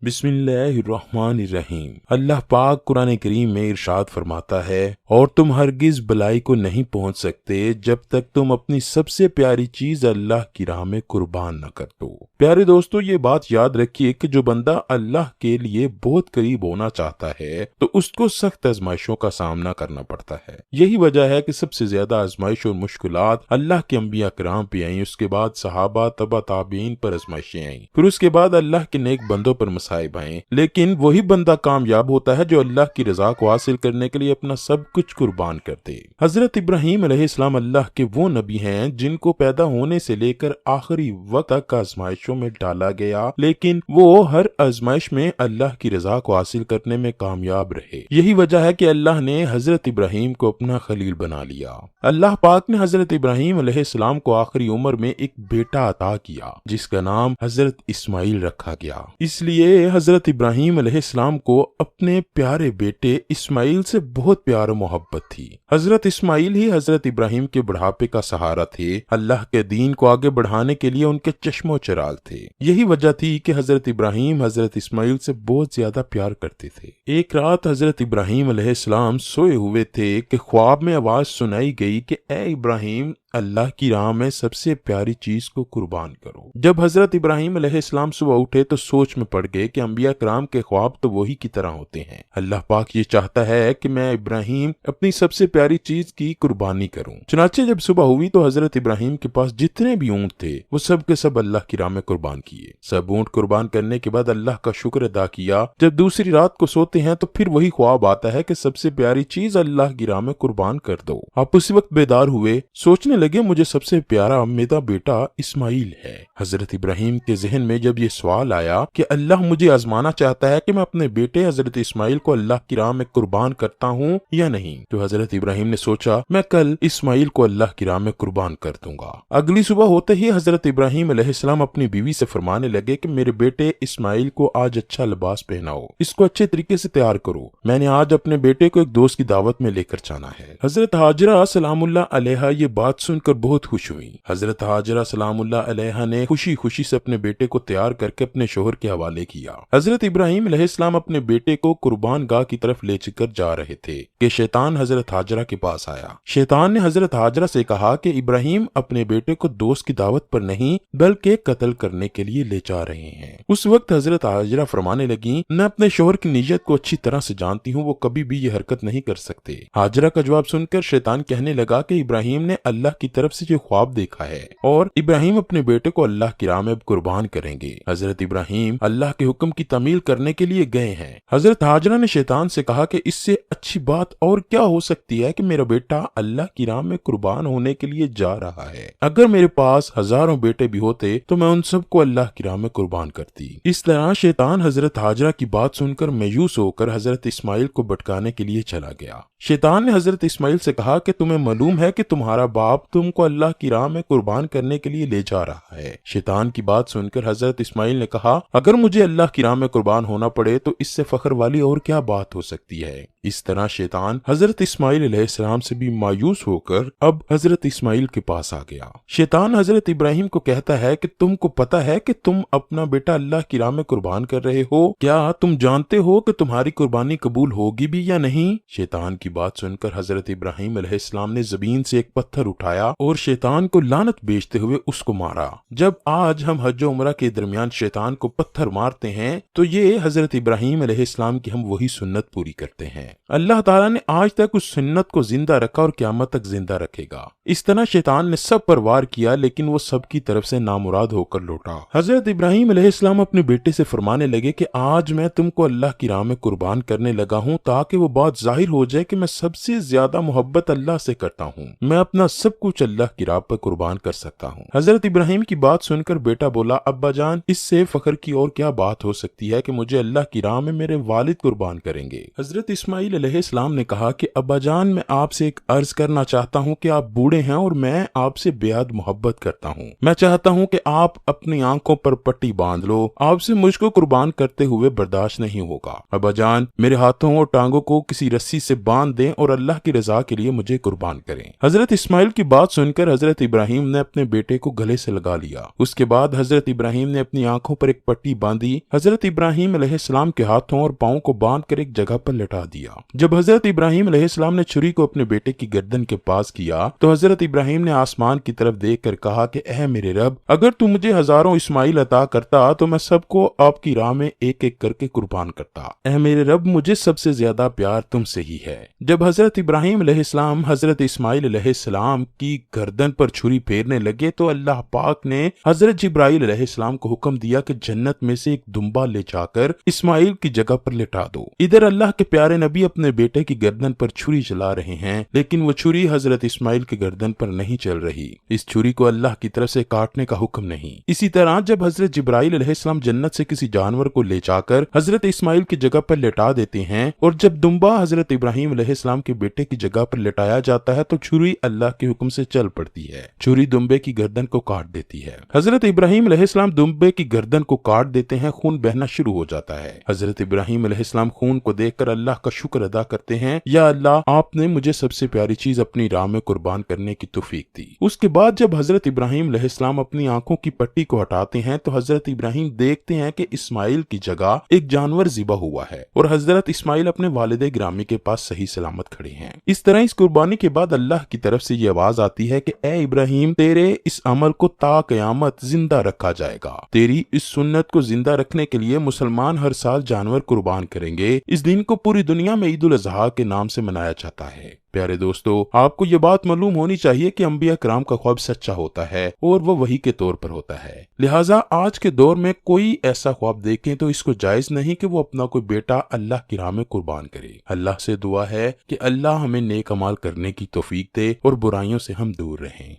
बिस्मिल्लाहिर्रहमानिर्रहीम। अल्लाह पाक कुरान करीम में इरशाद फरमाता है, और तुम हरगिज भलाई को नहीं पहुंच सकते जब तक तुम अपनी सबसे प्यारी चीज अल्लाह की राह में कुर्बान न कर दो। प्यारे दोस्तों, ये बात याद रखिए कि जो बंदा अल्लाह के लिए बहुत करीब होना चाहता है तो उसको सख्त आजमाइशों का सामना करना पड़ता है। यही वजह है कि सबसे ज्यादा आजमाइश और मुश्किलात अल्लाह के अंबिया किराम पे आई, उसके बाद सहाबा तबा ताबीन पर आजमाइशें आई, फिर उसके बाद अल्लाह के नेक बंदों पर मसाइब आए। लेकिन वही बंदा कामयाब होता है जो अल्लाह की रजा को हासिल करने के लिए अपना सब कुछ कुर्बान कर दे। हजरत इब्राहीम अलैहिस्सलाम अल्लाह के वो नबी हैं जिनको पैदा होने से लेकर आखिरी वक्त तक आजमाइशों में डाला गया, लेकिन वो हर आजमाइश में अल्लाह की रजा को हासिल करने में कामयाब रहे। यही वजह है कि अल्लाह ने हजरत इब्राहीम को अपना खलील बना लिया। अल्लाह पाक ने हजरत इब्राहीम अलैहिस्सलाम को आखिरी उम्र में एक बेटा अता किया जिसका नाम हजरत इस्माइल रखा गया। इसलिए हजरत इब्राहीम अलैहिस्सलाम को अपने प्यारे बेटे इस्माइल से बहुत प्यार और मोहब्बत थी। हजरत इस्माइल ही हजरत इब्राहीम के बुढ़ापे का सहारा थे, अल्लाह के दीन को आगे बढ़ाने के लिए उनके चश्मो चिराग थे। यही वजह थी कि हजरत इब्राहीम हजरत इस्माइल से बहुत ज्यादा प्यार करते थे। एक रात हजरत इब्राहीम अलैहिस्सलाम सोए हुए थे कि ख्वाब में आवाज सुनाई गई कि ए इब्राहीम, अल्लाह की राह में सबसे प्यारी चीज को कुर्बान करो। जब हजरत इब्राहीम अलैहिस्सलाम सुबह उठे तो सोच में पड़ गए कि अंबिया कराम के ख्वाब तो वही की तरह होते हैं। अल्लाह पाक ये चाहता है कि मैं इब्राहीम अपनी सबसे प्यारी चीज की कुर्बानी करूं। चुनाचे जब सुबह हुई तो हजरत इब्राहीम के पास जितने भी ऊंट थे वो सब के सब अल्लाह की राह में कुर्बान किए। सब ऊंट कुर्बान करने के बाद अल्लाह का शुक्र अदा किया। जब दूसरी रात को सोते हैं तो फिर वही ख्वाब आता है कि सबसे प्यारी चीज अल्लाह की राह में कुर्बान कर दो। आप उसी वक्त बेदार हुए, सोचने लगे मुझे सबसे प्यारा मेरा बेटा इस्माइल है। हजरत इब्राहीम के जहन में जब ये सवाल आया कि अल्लाह मुझे आजमाना चाहता है कि मैं अपने बेटे हजरत इस्माइल को अल्लाह की राह में कुर्बान करता हूँ या नहीं, तो हजरत इब्राहीम ने सोचा मैं कल इस्माइल को अल्लाह की राह में कुर्बान कर दूंगा। अगली सुबह होते ही हजरत इब्राहीम अलैहिस्सलाम अपनी बीवी से फरमाने लगे कि मेरे बेटे इस्माइल को आज अच्छा लिबास पहनाओ, इसको अच्छे तरीके से तैयार करो, मैंने आज अपने बेटे को एक दोस्त की दावत में लेकर जाना है। हजरत हाजरा सलामुल्लाह अलैहा ये बात सुनकर बहुत खुश हुई। हजरत हाजरा सलामुल्लाह अलैहा ने खुशी खुशी से अपने बेटे को तैयार करके अपने शोहर के हवाले किया। हजरत इब्राहीम अलैहिस्सलाम अपने बेटे को कुर्बान गाह की तरफ ले कर जा रहे थे कि शैतान हजरत हाजरा के पास आया। शैतान ने हजरत हाजरा से कहा कि इब्राहीम अपने बेटे को दोस्त की दावत पर नहीं बल्कि कत्ल करने के लिए ले जा रहे हैं। उस वक्त हजरत हाजरा फरमाने लगी, मैं अपने शोहर की नीयत को अच्छी तरह से जानती हूँ, वो कभी भी ये हरकत नहीं कर सकते। हाजरा का जवाब सुनकर शैतान कहने लगा कि इब्राहीम ने अल्लाह की तरफ से जो ख्वाब देखा है और इब्राहीम अपने बेटे को अल्लाह की राह में अब कुर्बान करेंगे। हजरत इब्राहीम अल्लाह के हुक्म की तमील करने के लिए गए हैं। हजरत हाजरा ने शैतान से कहा कि इससे अच्छी बात और क्या हो सकती है कि मेरा बेटा अल्लाह की राह में कुर्बान होने के लिए जा रहा है। अगर मेरे पास हजारों बेटे भी होते तो मैं उन सबको अल्लाह की राह में कुर्बान करती। इस तरह शैतान हजरत हाजरा की बात सुनकर मायूस होकर हजरत इस्माइल को भटकाने के लिए चला गया। शैतान ने हजरत इस्माइल से कहा कि तुम्हें मालूम है कि तुम्हारा बाप तुमको अल्लाह की राह में कुर्बान करने के लिए ले जा रहा है। शैतान की बात सुनकर हजरत इस्माइल ने कहा, अगर मुझे अल्लाह की राह में कुर्बान होना पड़े तो इससे फख्र वाली और क्या बात हो सकती है। इस तरह शैतान हजरत इस्माइल अलैहिस्सलाम से भी मायूस होकर अब हजरत इस्माइल के पास आ गया। शैतान हजरत इब्राहीम को कहता है कि तुमको पता है कि तुम अपना बेटा अल्लाह की राह में कुर्बान कर रहे हो, क्या तुम जानते हो कि तुम्हारी कुर्बानी कबूल होगी भी या नहीं। शैतान की बात सुनकर हजरत इब्राहीम अलैहिस्सलाम ने जमीन से एक पत्थर उठाया और शैतान को लानत बेचते हुए उसको मारा। जब आज हम हज उम्रा के दरमियान शैतान को पत्थर मारते हैं तो ये हजरत इब्राहीम अलैहिस्सलाम की हम वही सुन्नत पूरी करते हैं। अल्लाह ताला ने आज तक उस सुन्नत को जिंदा रखा और क़यामत तक जिंदा रखेगा। इस तरह शैतान ने सब पर वार किया लेकिन वो सब की तरफ से नामुराद होकर लौटा। हजरत इब्राहीम अलैहिस्सलाम अपने बेटे से फरमाने लगे कि आज मैं तुमको अल्लाह की राह में कुर्बान करने लगा हूँ ताकि वो बात जाहिर हो जाए कि मैं सबसे ज्यादा मोहब्बत अल्लाह से करता हूँ, मैं अपना सब कुछ अल्लाह की राह पर कुर्बान कर सकता हूँ। हजरत इब्राहीम की बात सुनकर बेटा बोला, अब्बा जान, इससे फख्र की और क्या बात हो सकती है कि मुझे अल्लाह की राह में मेरे वालिद कुर्बान करेंगे। हजरत इस्माइल अलैहिस्सलाम ने कहा कि अब्बा जान, मैं आपसे एक अर्ज करना चाहता हूँ कि आप बूढ़े हैं और मैं आपसे बेहद मोहब्बत करता हूँ। मैं चाहता हूँ कि आप अपनी आंखों पर पट्टी बांध लो, आपसे मुझको कुर्बान करते हुए बर्दाश्त नहीं होगा। अब्बा जान, मेरे हाथों और टांगों को किसी रस्सी से बांध दें और अल्लाह की रजा के लिए मुझे कुर्बान करें। हजरत इस्माइल की बात सुनकर हजरत इब्राहिम ने अपने बेटे को गले से लगा लिया। उसके बाद हजरत इब्राहिम ने अपनी आंखों पर एक पट्टी बांधी। हजरत इब्राहिम अलैहिस्सलाम के हाथों और पांवों को बांधकर एक जगह पर लिटा दिया। जब हजरत इब्राहिम अलैहिस्सलाम ने छुरी को अपने बेटे की गर्दन के पास किया तो हजरत इब्राहिम ने आसमान की तरफ देखकर कहा कि ऐ मेरे रब, अगर तू मुझे हजारों इस्माइल अता करता तो मैं सबको आपकी राह में एक एक करके कुर्बान करता। ऐ मेरे रब, मुझे सबसे ज्यादा प्यार तुमसे ही है। जब हजरत इब्राहिम अलैहिस्सलाम हजरत इस्माइल अलैहिस्सलाम की गर्दन पर छुरी फेरने लगे तो अल्लाह पाक ने हजरत जिब्राइल अलैहिस्सलाम को हुक्म दिया कि जन्नत में से एक दुम्बा ले जाकर इस्माइल की जगह पर लिटा दो। इधर अल्लाह के प्यारे नबी अपने बेटे की गर्दन पर छुरी चला रहे हैं, लेकिन वो छुरी हजरत इस्माइल की गर्दन पर नहीं चल रही। इस छुरी को अल्लाह की तरफ से काटने का हुक्म नहीं। इसी तरह जब हजरत जिब्राइल अलैहिस्सलाम जन्नत से किसी जानवर को ले जाकर हजरत इस्माइल की जगह पर लिटा देते हैं और जब दुम्बा हजरत इब्राहिम अलैहिस्सलाम के बेटे की जगह पर लिटाया जाता है तो छुरी अल्लाह के हुक्म से चल पड़ती है। छुरी दुम्बे की गर्दन को काट देती है। हजरत इब्राहिम अलैहिस्सलाम दुम्बे की गर्दन को काट देते हैं। खून बहना शुरू हो जाता है। हजरत इब्राहिम अलैहिस्सलाम खून को देखकर अल्लाह का शुक्र अदा करते हैं, या अल्लाह, आपने मुझे सबसे प्यारी चीज अपनी राह में कुर्बान करने की तौफीक दी। उसके बाद जब हजरत इब्राहिम अलैहिस्सलाम अपनी आंखों की पट्टी को हटाते हैं तो हजरत इब्राहिम देखते हैं कि इस्माइल की जगह एक जानवर ज़िबा हुआ है और हजरत इस्माइल अपने वालिद गिरामी के पास सही सलामत खड़े हैं। इस तरह इस कुर्बानी के बाद अल्लाह की तरफ से ये आवाज आती है कि ए इब्राहिम, तेरे इस अमल को ता क़यामत जिंदा रखा जाएगा। तेरी इस सुन्नत को जिंदा रखने के लिए मुसलमान हर साल जानवर कुर्बान करेंगे। इस दिन को पूरी दुनिया में ईद उल अज़हा के नाम से मनाया जाता है। प्यारे दोस्तों, आपको ये बात मालूम होनी चाहिए कि अंबिया कराम का ख्वाब सच्चा होता है और वो वही के तौर पर होता है। लिहाजा आज के दौर में कोई ऐसा ख्वाब देखें तो इसको जायज नहीं कि वो अपना कोई बेटा अल्लाह की राह में कुर्बान करे। अल्लाह से दुआ है कि अल्लाह हमें नेक अमाल करने की तौफीक दे और बुराइयों से हम दूर रहें।